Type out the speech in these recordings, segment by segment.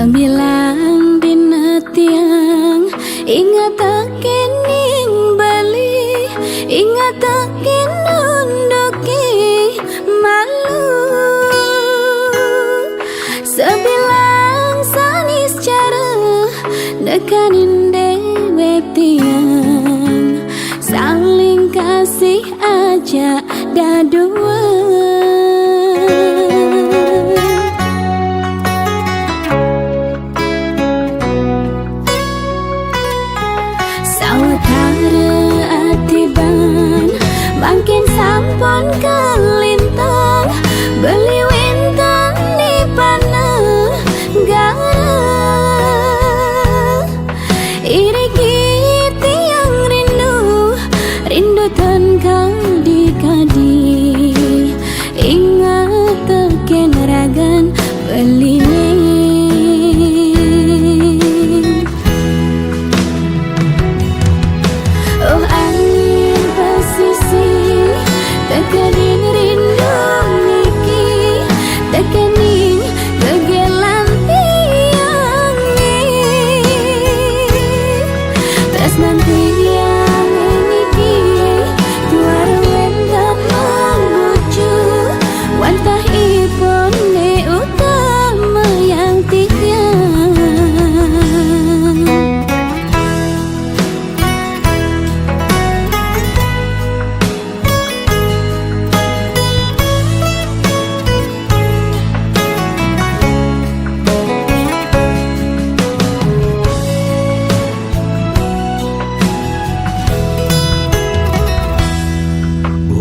Sabilang dina tiang ingat kening bali, ingat unduki malu. Sabilang sanis cara dekanin dewe tiang, saling kasih aja dadua. Makin sampun kelintang beli wintang di panah gara iriki tiang rindu tan kadi ingat teken ragan beli tekening rindu niki, tekening gegelan tiang ni. Tresnan tiang niki, tuar wendan mangbucu, wantah ipon ne utama yang tiang.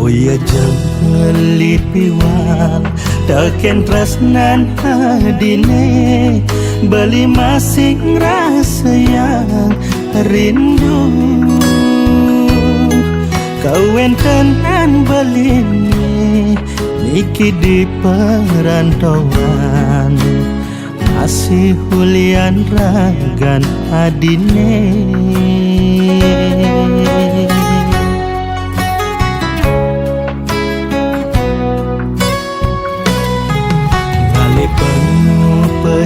Boya jeli piwang teken tresnan hadine beli masing rasa yang rindu kawen tenan beline niki di perantauan masih hulian ragan adine.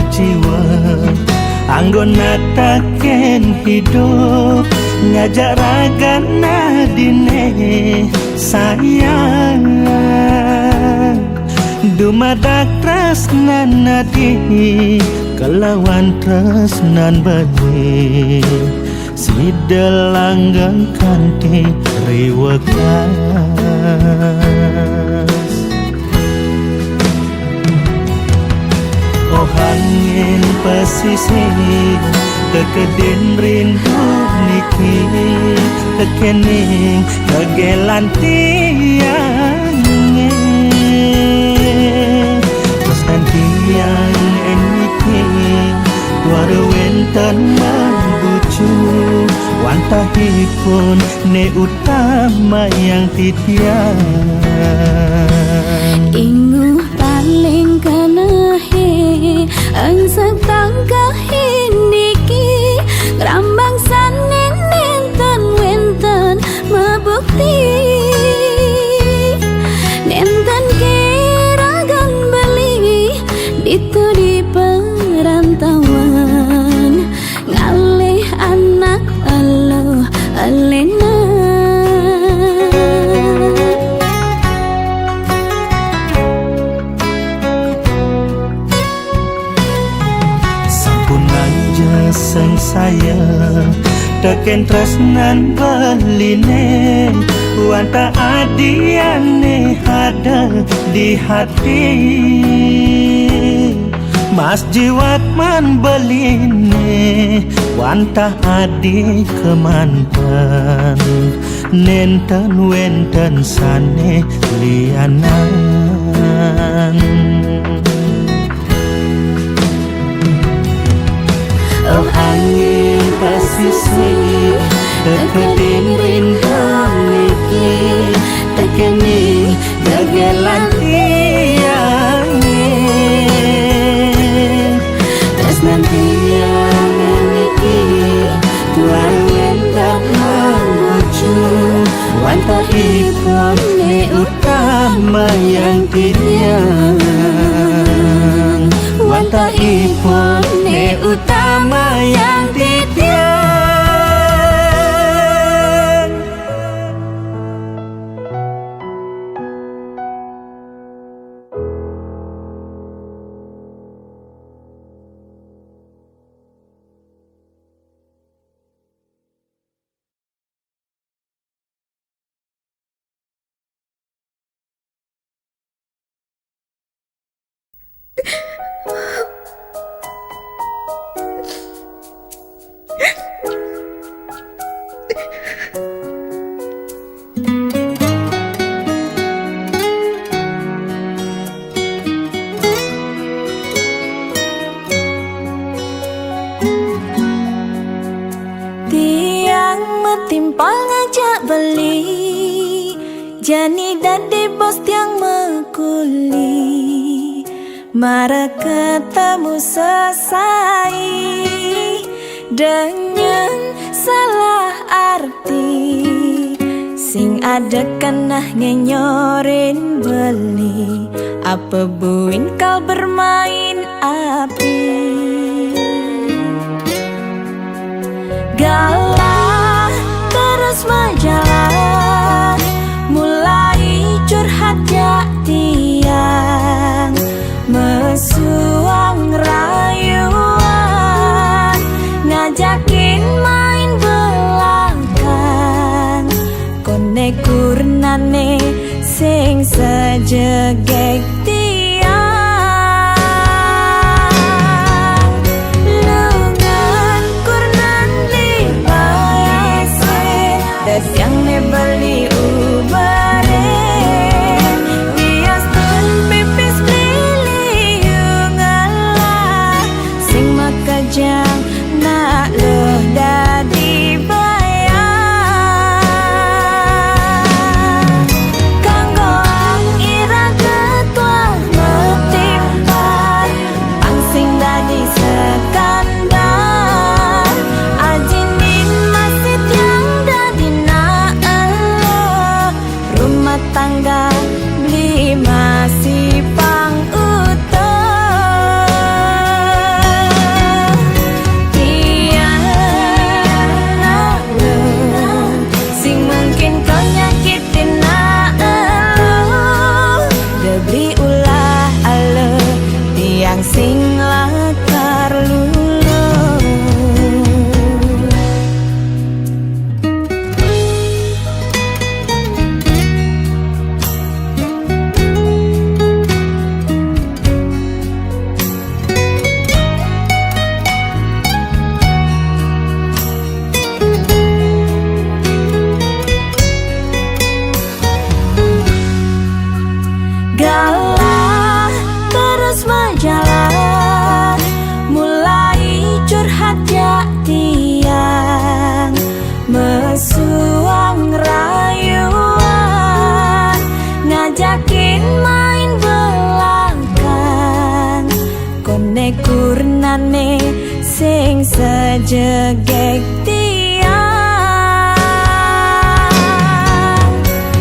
Jiwa anggona taken hidup ngajak ragan nadine sayang dumadak tresnan nadi kelawan tresnan bali sidelanggang kanthi riwekas. Oh angin pesisir kekedin rindu niki tekening gegelan tiang terus nanti yang niki tuar wenten membucu wantahipun ne utama yang titiang Inguh paling kanahe ang setangkah niki rambang sanen nenten wenten mabukti nenten kiragan beli itu di perantauan ngalih anak alo alena. Seng saya teken tresnan beline wanta adiane ada di hati mas jiwat man beline wanta adi kemantan nenten wenten sane lianan. Oh angin pesisir tekening rindu niki tekening gegelan tiang tresnan tiang niki tuan wendak membucu wantahipun ne utama yang tiang wantahipun ne Jani dadi bos yang mekuli, mara ketemu sesai dengan salah arti. Sing ada kenah ngenyorin beli, apa buin kau bermain api. Galah terus majalah, mulai curhat jak tiang, mesuang rayuan, ngajakin main belakang. Kone kurnane sing sejegek tiang, lengan kurnan libayase, das yang ne beli ubare, bias tun pipis beliung Allah, sing makajang nak leh dadi bayang. Kanggo ira ketua metipan, pangsing dadi sekandar, ajinin masjid yang dadi na elo, rumah tangga beli masih pang utuh. Tiang nak lo, sing mungkin kau nyakitin na elo, debri ulah alo, tiang sing lakar lulu. Galah terus majalah, mulai curhat jak tiang, mesuang rayuan, ngajakin main belakang. Kone kurnane sing sejegek tiang,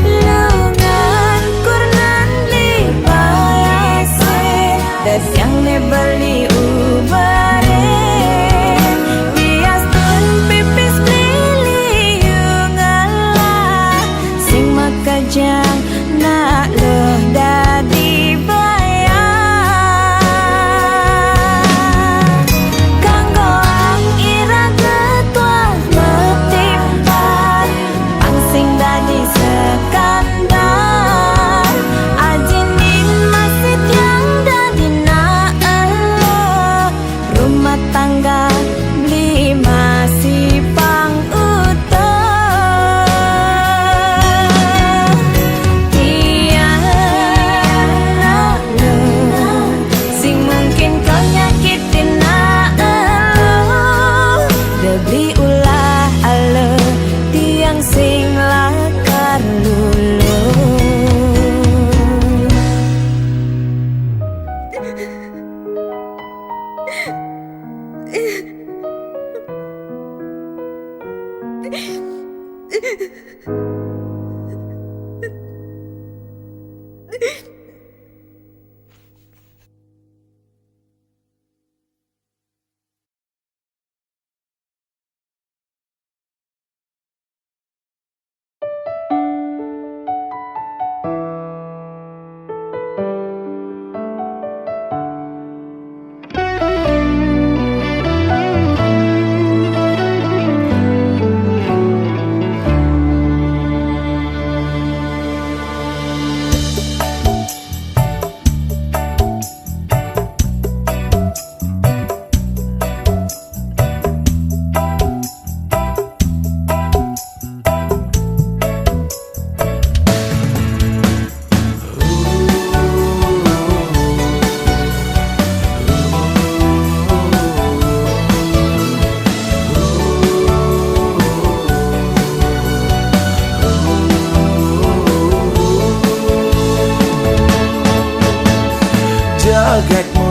lengan kurnan libayase, das yang ne beli ubare, bias tun pipis beliung Allah, sing makajang nak leh dadi bayang. Kanggo ira ketua metipan, pangsing dadi sekandar, ajinin masjid yang dadi na elo,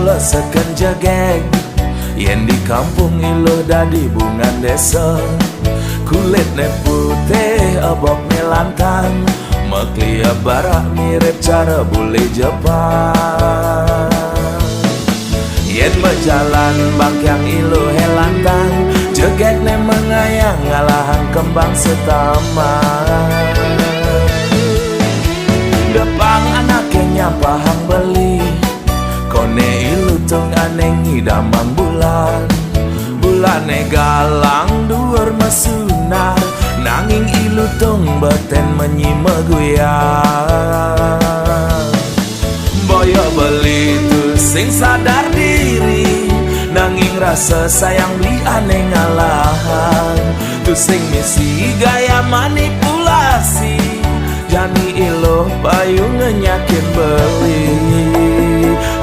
mula seken jegeg yen di kampung ilo dadi bungan desa. Kulitnya putih abok lantang, meklia barak mirip cara bule Jepang. Yen berjalan bangkyang ilo helantang, jegek ne mengayang ngalahan kembang setaman. Depang anaknya pahang beli, kone ilu tung aneh ngidamang bulan. Bulane galang duur mesunar, nanging ilu tung beten menyimeguyang. Boyo beli tu sing sadar diri, nanging rasa sayang beli aneh ngalahan. Tu sing misi gaya manipulasi, jani ilo payu ngenyakin beli.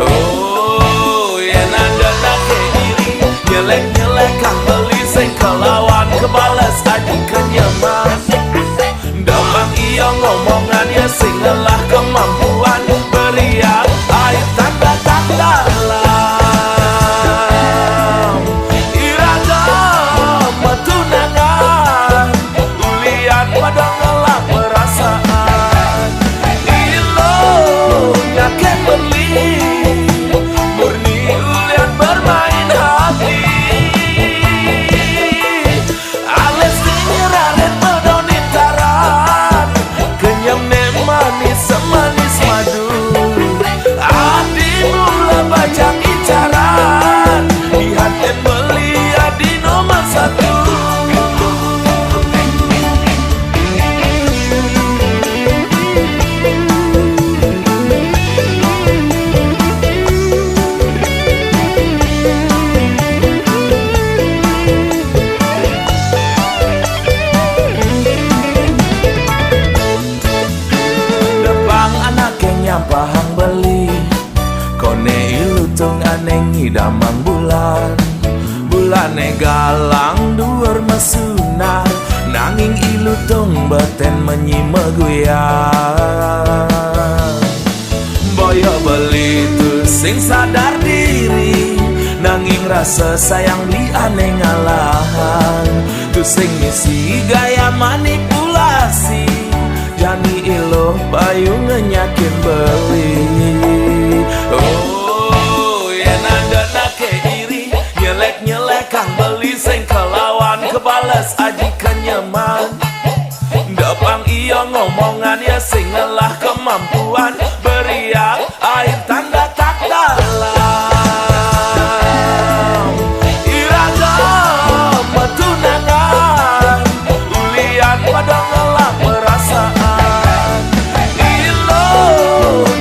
Oh, yen ada nake iri, nyelek-nyelek kang beli sing kelawan kebales adik kenyaman. Damang iya ngomongan ya sing lelah kemampuan, beriak air tanda-tanda lam. Iragam tunangan, ulian pada ngelak perasaan. Ilo nyaken beli, murni ulian bermain hati. Ales nyeraret medonin taran, kenyam ne manis semanis madu. Adi mula baca incaran, dihatin beli adi nomor satu. Pahang beli, kone ilu tung aneh ngidamang bulan. Bulane galang duur mesunar, nanging ilu tung beten menyimeguyang. Boyo beli tu sing sadar diri, nanging rasa sayang beli aneh ngalahan. Tu sing misi gaya manipulasi, jani ilo payu ngenyakin beli. Oh, yen ada nake iri, nyelek-nyelek kang beli sing kelawan kebales aji kenyaman. Dapang iya ngomongan ya sing ngelah kemampuan, beriak air tanda tak dalam. Iragam tunangan, ulian pada ngelah perasaan.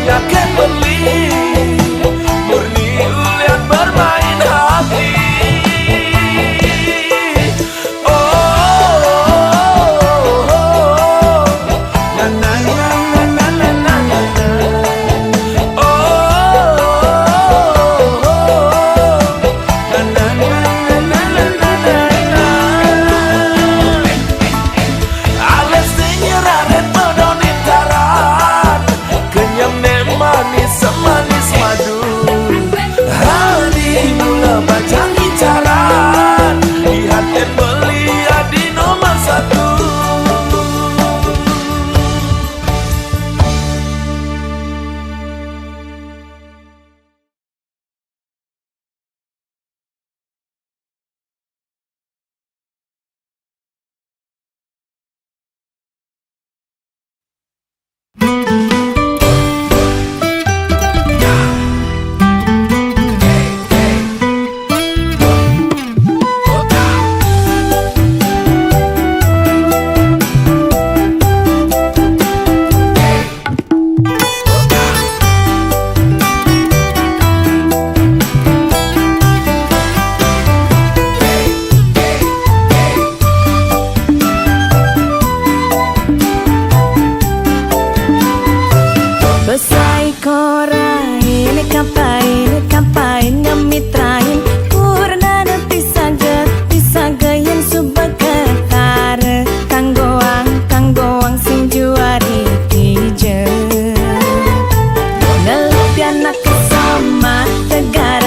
Nyaken beli, murni ulian bermain hati. Oh, na na na na na na na na. Oh, na na na na na na na na. Ales nyeraret medonin taran, kenyam ne manis semanis madu. Hari mula baca incaran, dihatin beli adi nomor satu. Negara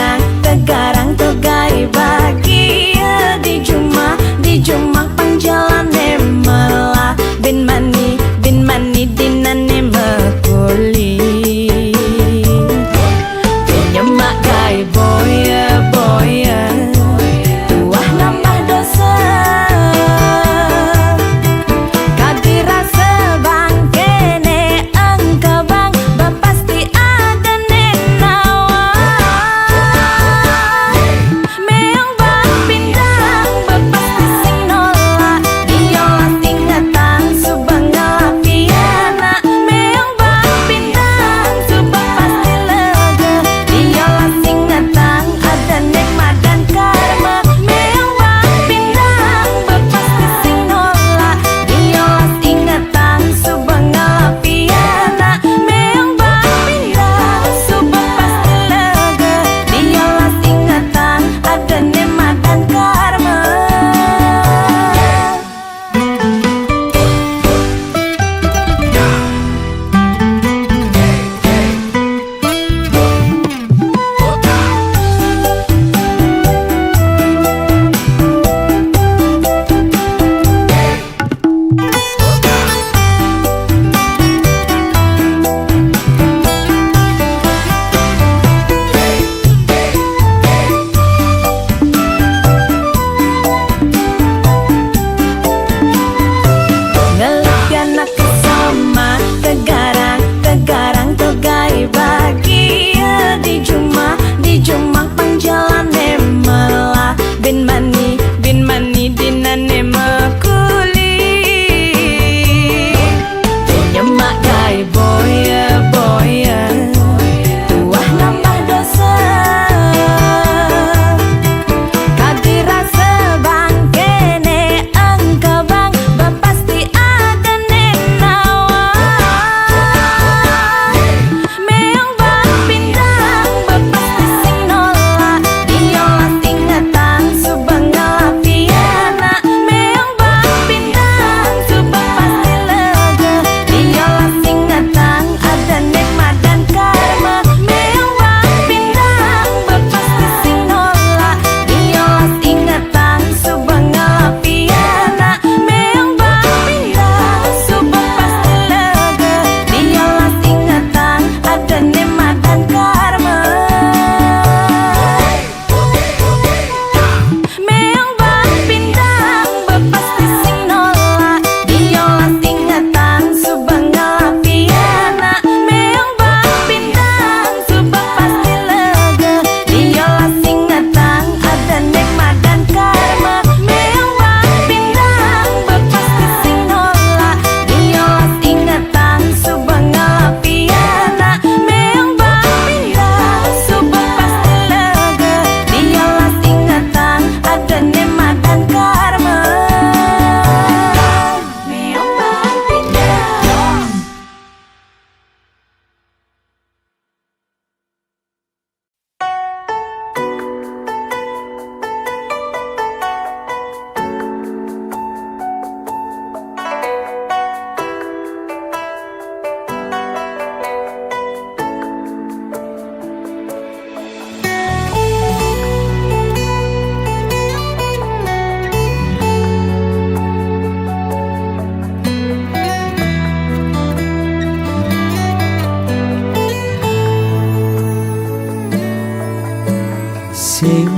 sing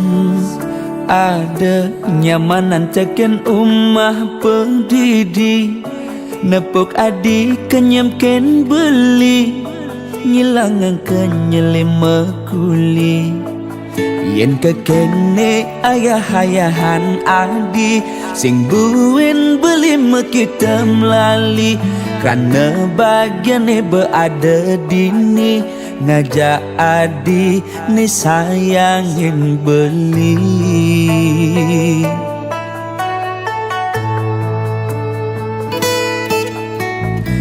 ada nyamanan ceken umah pendidi nepok adik kenyemken beli ngilangan kenyelima kuli yen kekene ayah-ayahan adi sing buin beli kita melali karena bagiannya berada dini ngajak adi ni sayangin beli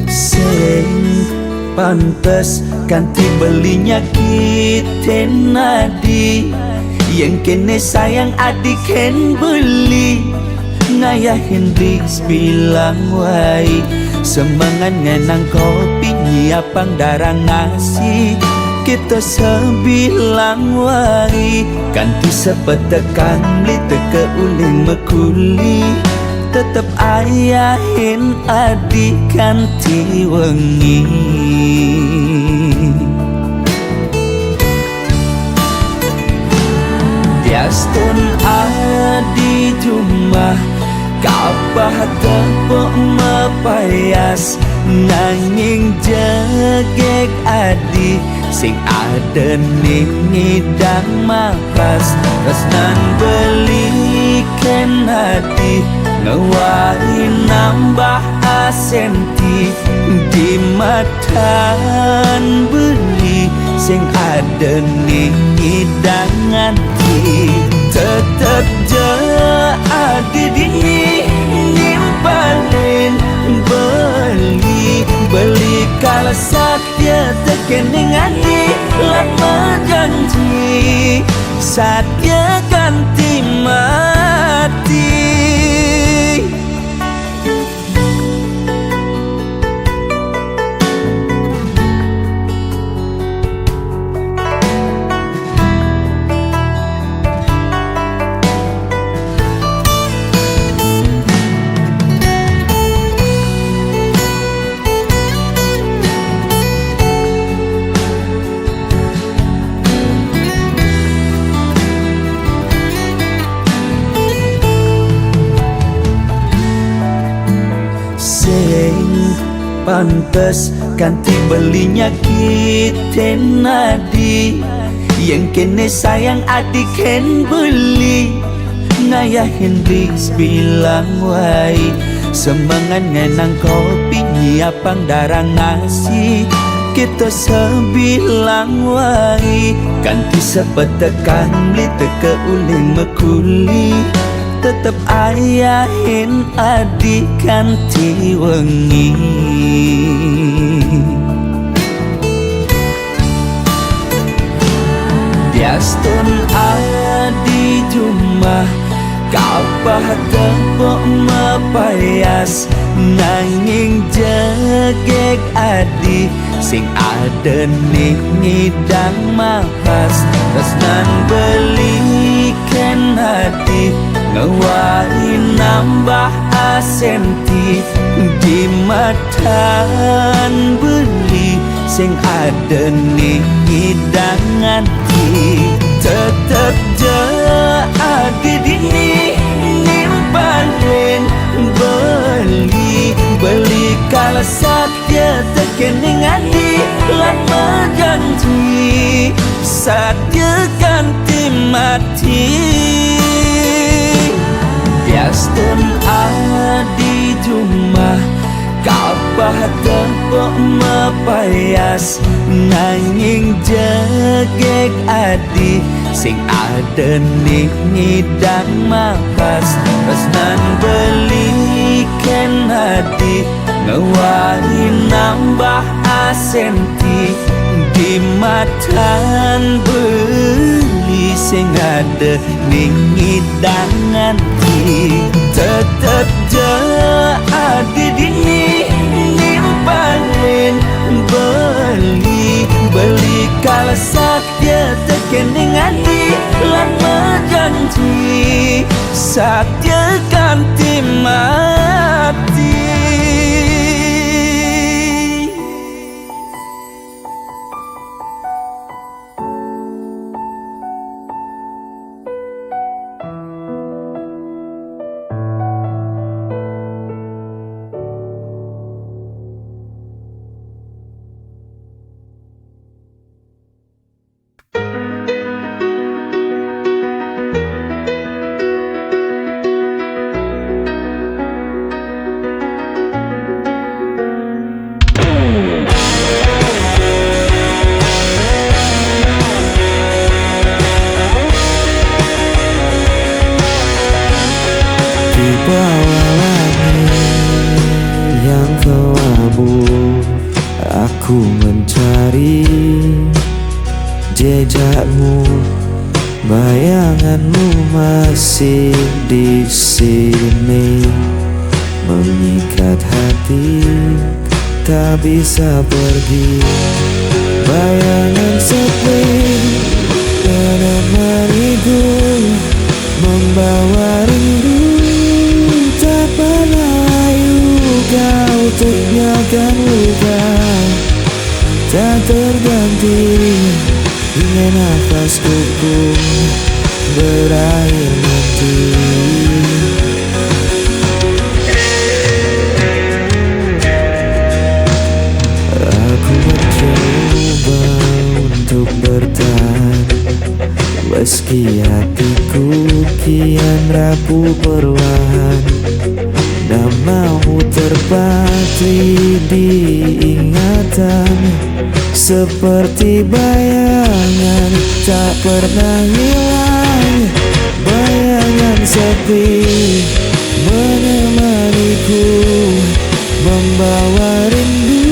sing pantes ganti belinya kita nadi yang kene sayang adik ken beli ngayahin ris bilang wai semangat ngenang kopi nyiapang darah ngasih kita sebilang wai ganti sepetekan beli teke uling mekuli tetep ayahin adik ganti wengi Biastun adi cuma kapah tepuk mepayas nanging jegek adi sing ada ning ngidang makas tresnan belikan hati ngewai nambah asenti di matan beli sing ada ning ngidang tetep je adi dini nimpalin beli kala satya tekening adi lama janji satya ganti mati pantes ganti belinya kita nadi yang kene sayang adik ken beli ngayahin ris bilang wai semangat ngenang kopi nyiapang darah ngasih kita sebilang wai ganti sepetekan beli teke uling mekuli tetep ayahin adik ganti wengi Biastun adi cuma kapah tepuk mepayas nanging jegek adi sing ada ning ngidang makas tresnan belikan hati ngewai nambah asenti di matan beli sing ada ning ngidang tetep je adi dini nimpalin beli kala satya tekening adi lama janji satya ganti mati Biastun adi cuma kapah tepuk mepayas nanging jegek adi sing ada ning ngidang makas tresnan belikan hati ngewai nambah asenti di matan beli sing ada ning ngidang tetep je adi dini nimpalin beli kala satya tekening adi lama janji satya ganti mati bawah langit yang kelabu, aku mencari jejakmu. Bayanganmu masih di sini, mengikat hati, tak bisa pergi. Bayangan sepi menemaniku, membawa rindu, tak pernah layu. Kau tinggalkan luka, tak terganti, hingga nafasku pun berakhir nanti. Aku mencoba untuk bertahan, meski hatiku kian rapuh perlahan. Namamu terpatri di ingatan, seperti bayangan tak pernah hilang. Bayangan sepi menemaniku, membawa rindu,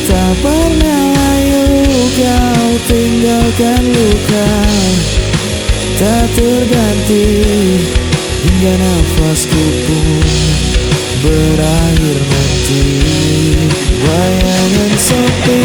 tak pernah layu. Kau tinggalkan luka, tak terganti, hingga nafasku pun berakhir nanti. Bayangan sepi,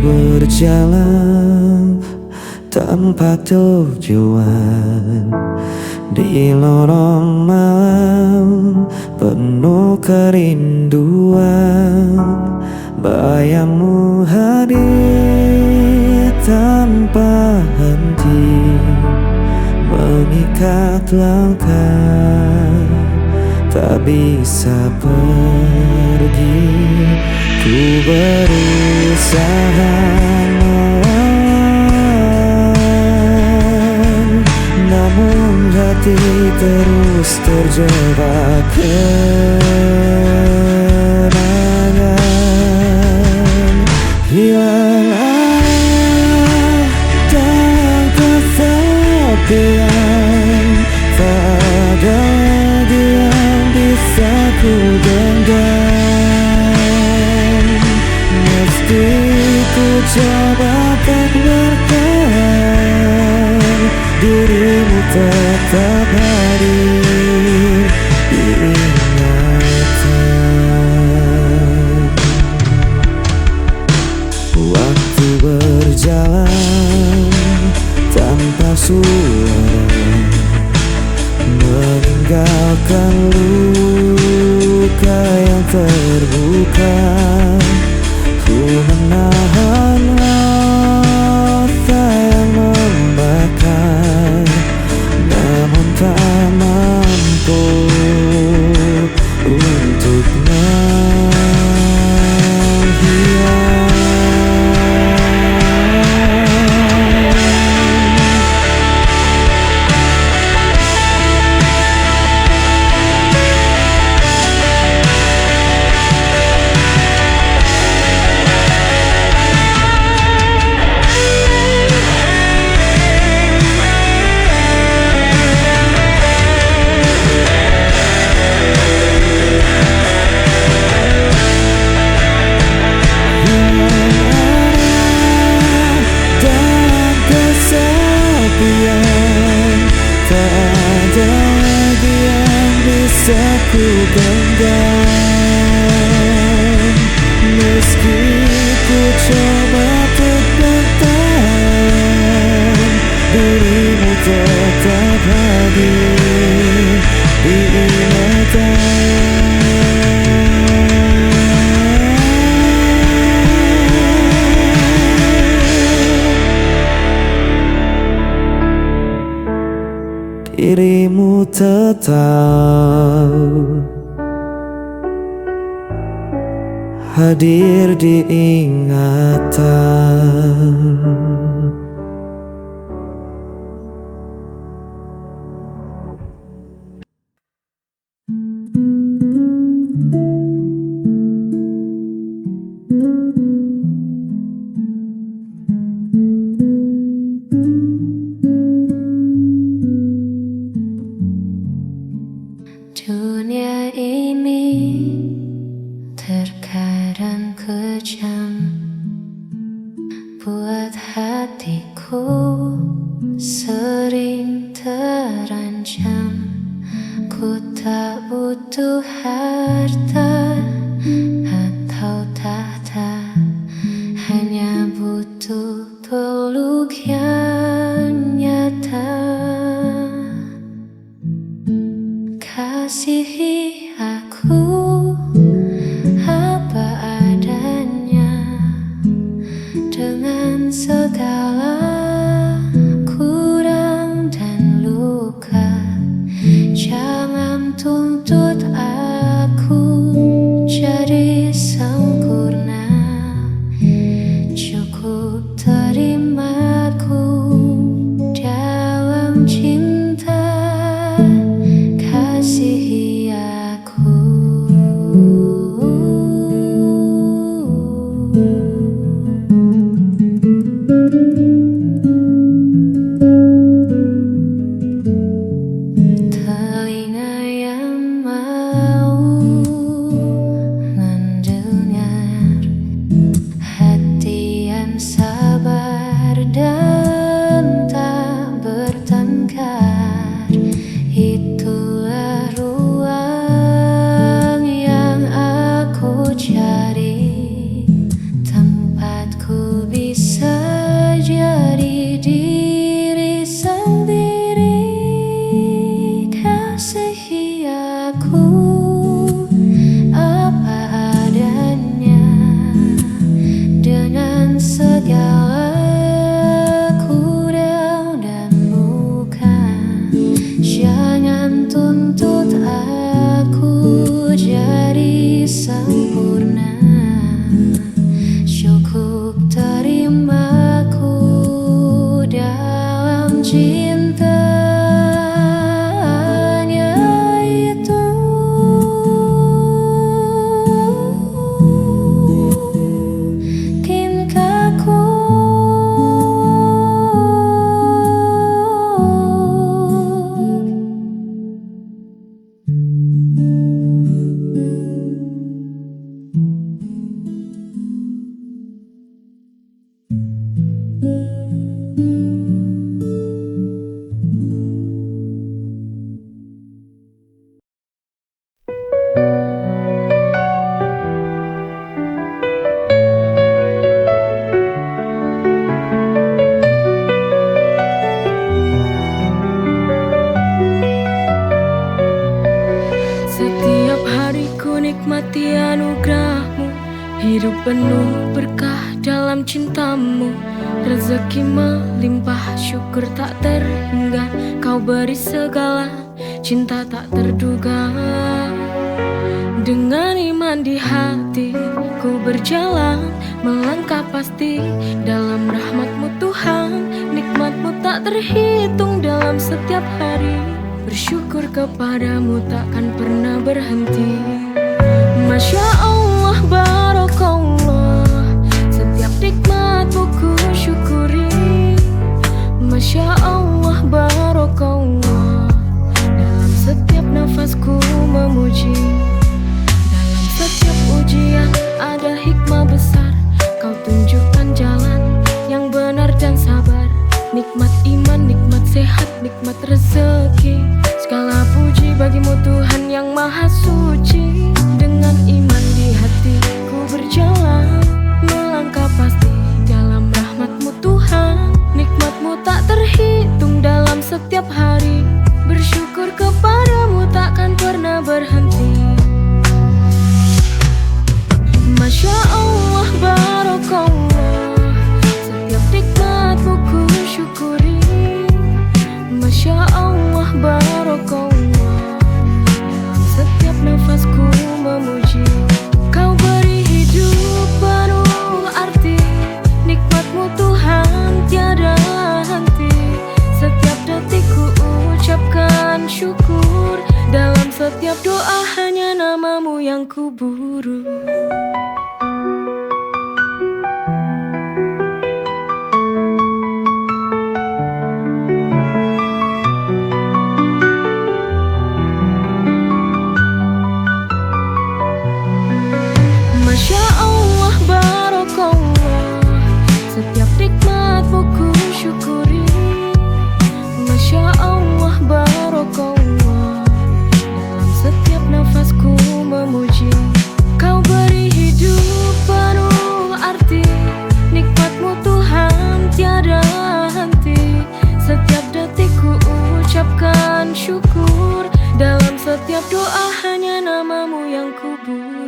berjalan tanpa tujuan di lorong malam penuh kerinduan. Bayangmu hadir tanpa henti, mengikat langkah, tak bisa pergi. Ku berusaha melawan, namun hati terus terjebak kenangan. Hilang arah dan kesepian, tak ada lagi yang bisa ku genggam. Meski ku coba tak bertahan, dirimu tetap hadir di ingatan. Waktu berjalan tanpa suara, meninggalkan luka yang terbuka. Ku menahan rasa yang membakar, namun tak mampu untuk menghilang. Ku genggam, meski ku tetap hadir di ingatan. Dunia ini terkadang kejam, buat hatiku sering terancam. Ku tak butuh harta atau tahta, hanya butuh peluk yang nyata. Kasihi aku apa adanya, dengan segala kurang dan luka. Jangan tuntut aku jadi sempurna, cukup terimaku dalam cinta. Kasihi aku. Telinga yang mau mendengar, hati yang sabar dan tak bertengkar. Itulah ruang yang aku cari, tempatku bisa jadi diri sendiri. Kasihi aku apa adanya, dengan segala kurang dan luka. Jangan tuntut aku jadi sempurna, cukup terimaku dalam cinta. Hanya itu. Cintaku. Setiap hariku nikmati anugerahmu, hidup penuh berkah dalam cintamu. Rezeki melimpah, syukur tak terhingga. Kau beri segala, cinta tak terduga. Dengan iman di hati, ku berjalan melangkah pasti dalam rahmat-Mu Tuhan. Nikmat-Mu tak terhitung dalam setiap hari. Bersyukur kepadamu takkan pernah berhenti. Masya Allah, barakallah, setiap nikmat-Mu ku syukuri. Masya Allah, barakallah, dalam setiap nafasku memuji. Dalam setiap ujian ada hikmah besar. Kau tunjukkan jalan yang benar dan sabar. Nikmat iman, nikmat sehat, nikmat rezeki. Segala puji bagimu Tuhan yang maha suci. Dengan iman di hati ku berjalan melangkah pasti dalam rahmat-Mu Tuhan. Nikmat-Mu tak terhitung dalam setiap hari. Bersyukur kepadamu takkan pernah berhenti. Masya Allah, barakallah, setiap nikmat-Mu ku syukuri. Masya Allah, barakallah, setiap doa hanya namamu yang kuburu. Masya Allah, Barakallah, setiap nikmatmu ku syukuri. Masya Allah, Barakallah, dalam setiap nafasku memuji. Kau beri hidup penuh arti, nikmatmu Tuhan tiada henti. Setiap detik ku ucapkan syukur, dalam setiap doa hanya namamu yang kubur.